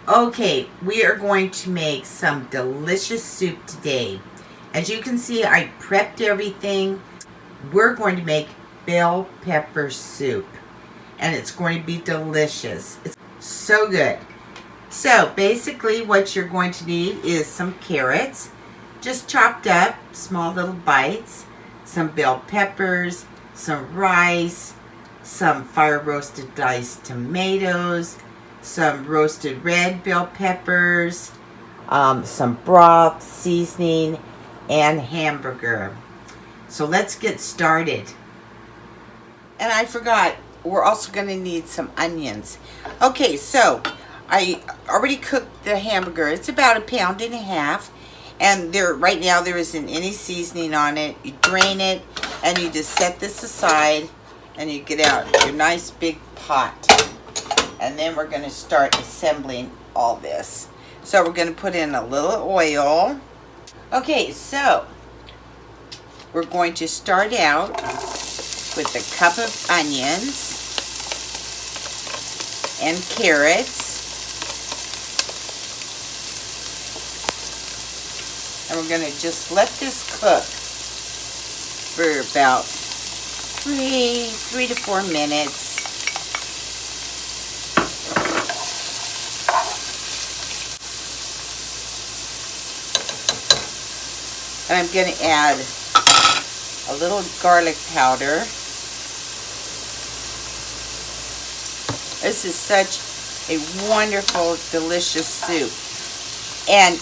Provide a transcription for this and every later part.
Okay, we are going to make some delicious soup today. As you can see, I prepped everything. We're going to make bell pepper soup, and it's going to be delicious. It's so good. So basically what you're going to need is some carrots, just chopped up, small little bites, some bell peppers, some rice, some fire roasted diced tomatoes, some roasted red bell peppers, some broth, seasoning, and hamburger. So let's get started. And I forgot, we're also going to need some onions. Okay, so I already cooked the hamburger. It's about 1.5 pounds, and right now there isn't any seasoning on it. You drain it, and you just set this aside, and you get out your nice big pot. And then we're going to start assembling all this. So we're going to put in a little oil. Okay, so we're going to start out with a cup of onions and carrots. And we're going to just let this cook for about 3 to 4 minutes. And I'm going to add a little garlic powder. This is such a wonderful, delicious soup. And,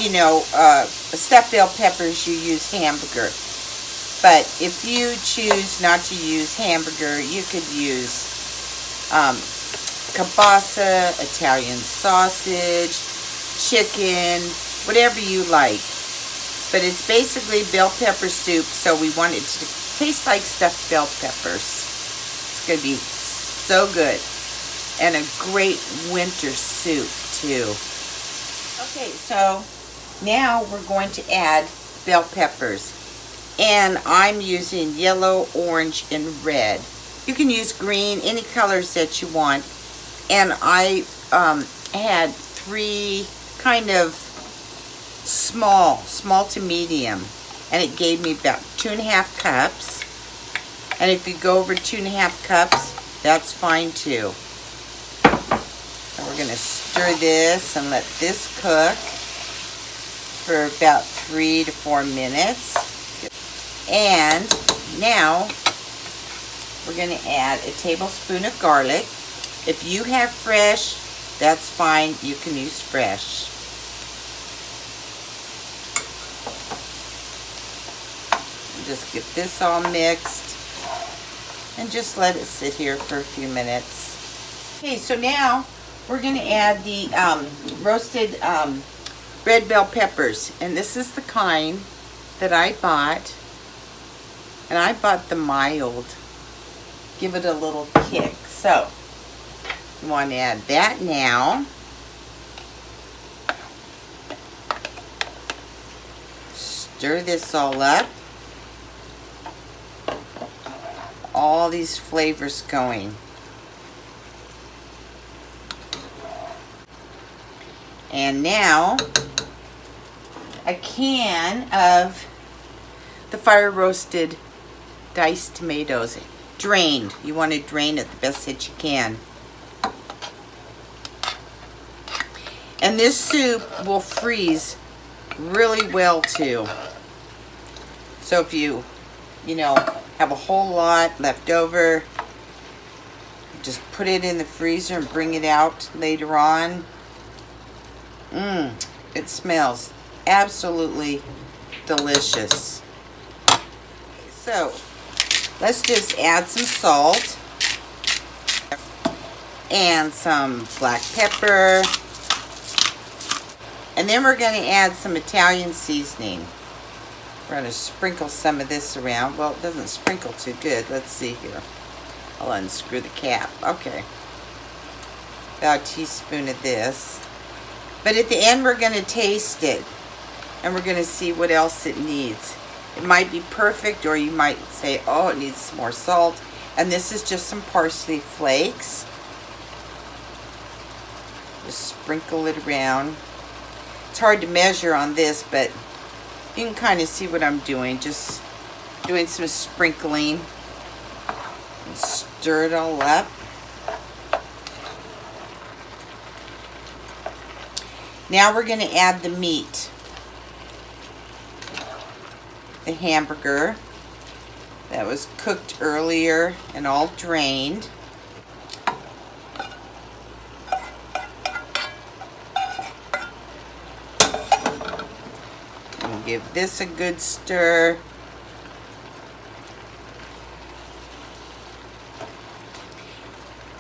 you know, stuffed bell peppers, you use hamburger. But if you choose not to use hamburger, you could use kielbasa, Italian sausage, chicken, whatever you like. But it's basically bell pepper soup, so we want it to taste like stuffed bell peppers. It's going to be so good. And a great winter soup, too. Okay, so now we're going to add bell peppers. And I'm using yellow, orange, and red. You can use green, any colors that you want. And I had 3 kind of small to medium, and it gave me about 2.5 cups. And if you go over 2.5 cups, that's fine too. And we're going to stir this and let this cook for about 3 to 4 minutes. And now we're going to add a tablespoon of garlic. If you have fresh, that's fine. You can use fresh. Just get this all mixed and just let it sit here for a few minutes. Okay, so now we're going to add the roasted red bell peppers, and this is the kind that I bought, and I bought the mild. Give it a little kick. So you want to add that now. Stir this all up. All these flavors going. And now a can of the fire roasted diced tomatoes, drained. You want to drain it the best that you can. And this soup will freeze really well too. So if you have a whole lot left over, just put it in the freezer and bring it out later on. It smells absolutely delicious. So let's just add some salt and some black pepper, and then we're going to add some Italian seasoning. We're going to sprinkle some of this around. Well, it doesn't sprinkle too good. Let's see here. I'll unscrew the cap. Okay. About a teaspoon of this. But at the end, we're going to taste it. And we're going to see what else it needs. It might be perfect, or you might say, oh, it needs some more salt. And this is just some parsley flakes. Just sprinkle it around. It's hard to measure on this, but you can kind of see what I'm doing. Just doing some sprinkling. And stir it all up. Now we're going to add the meat. The hamburger that was cooked earlier and all drained. And give this a good stir.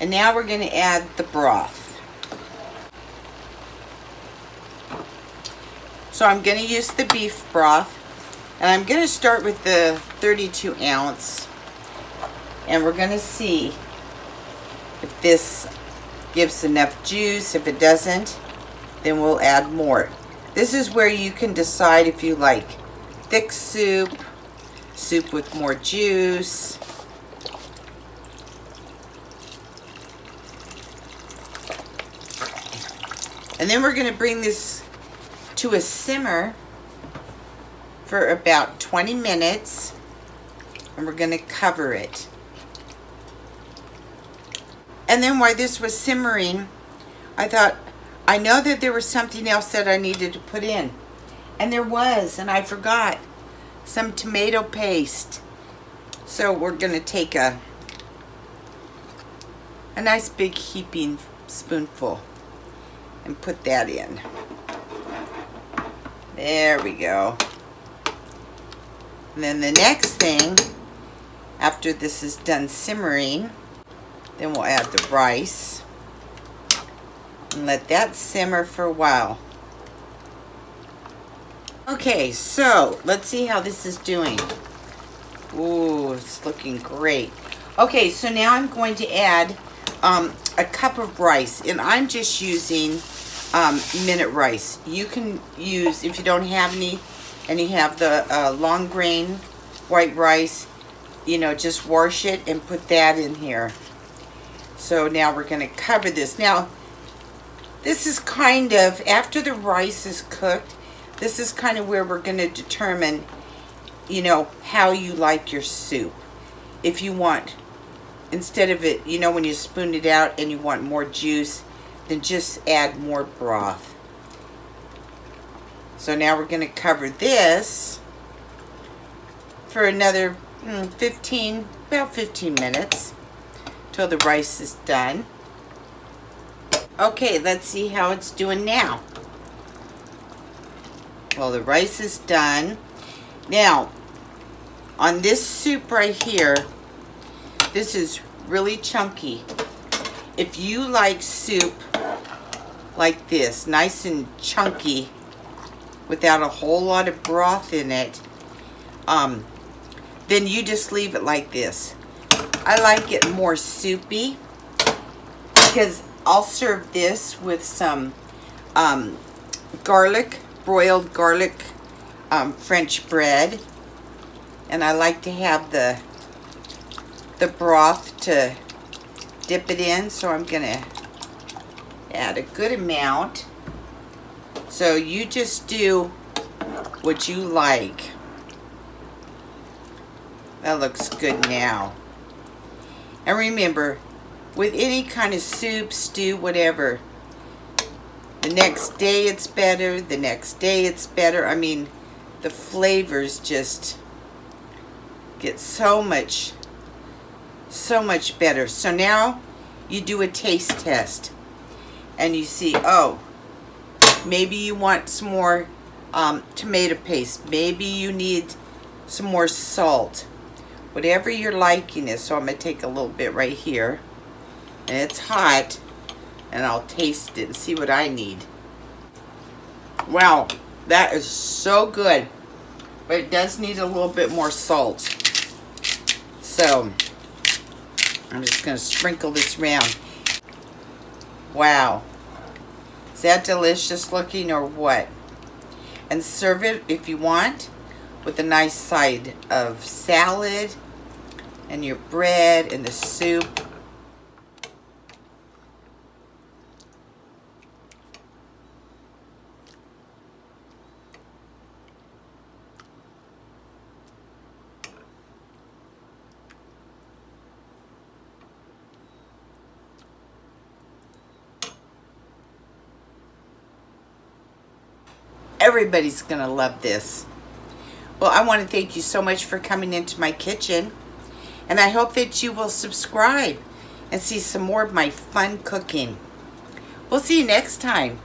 And now we're going to add the broth. So I'm going to use the beef broth, and I'm going to start with the 32 ounce, and we're going to see if this gives enough juice. If it doesn't, then we'll add more. This is where you can decide if you like thick soup, soup with more juice. And then we're going to bring this to a simmer for about 20 minutes, and we're going to cover it. And then while this was simmering, I thought, I know that there was something else that I needed to put in. And there was, and I forgot, some tomato paste. So we're going to take a nice big heaping spoonful and put that in. There we go. And then the next thing, after this is done simmering, then we'll add the rice and let that simmer for a while. Okay, so let's see how this is doing. Ooh, it's looking great. Okay, so now I'm going to add a cup of rice, and I'm just using minute rice. You can use, if you don't have any, and you have the long grain white rice, you know, just wash it and put that in here. So now we're going to cover this. Now, this is kind of, after the rice is cooked, this is kind of where we're going to determine, you know, how you like your soup. If you want, instead of it, you know, when you spoon it out and you want more juice, then just add more broth. So now we're going to cover this for another about 15 minutes till the rice is done. Okay, let's see how it's doing now. Well, the rice is done. Now, on this soup right here, this is really chunky. If you like soup like this, nice and chunky, without a whole lot of broth in it, then you just leave it like this. I like it more soupy because I'll serve this with some garlic, broiled garlic French bread, and I like to have the broth to dip it in, so I'm gonna add a good amount. So you just do what you like. That looks good now. And remember, with any kind of soup, stew, whatever, the next day it's better, the next day it's better. I mean, the flavors just get so much better. So now you do a taste test and you see, oh, maybe you want some more tomato paste. Maybe you need some more salt. Whatever your liking is. So I'm going to take a little bit right here. And it's hot. And I'll taste it and see what I need. Wow, that is so good. But it does need a little bit more salt. So I'm just going to sprinkle this around. Wow. Is that delicious looking or what? And serve it if you want with a nice side of salad and your bread and the soup. Everybody's gonna love this. Well, I want to thank you so much for coming into my kitchen, and I hope that you will subscribe and see some more of my fun cooking. We'll see you next time.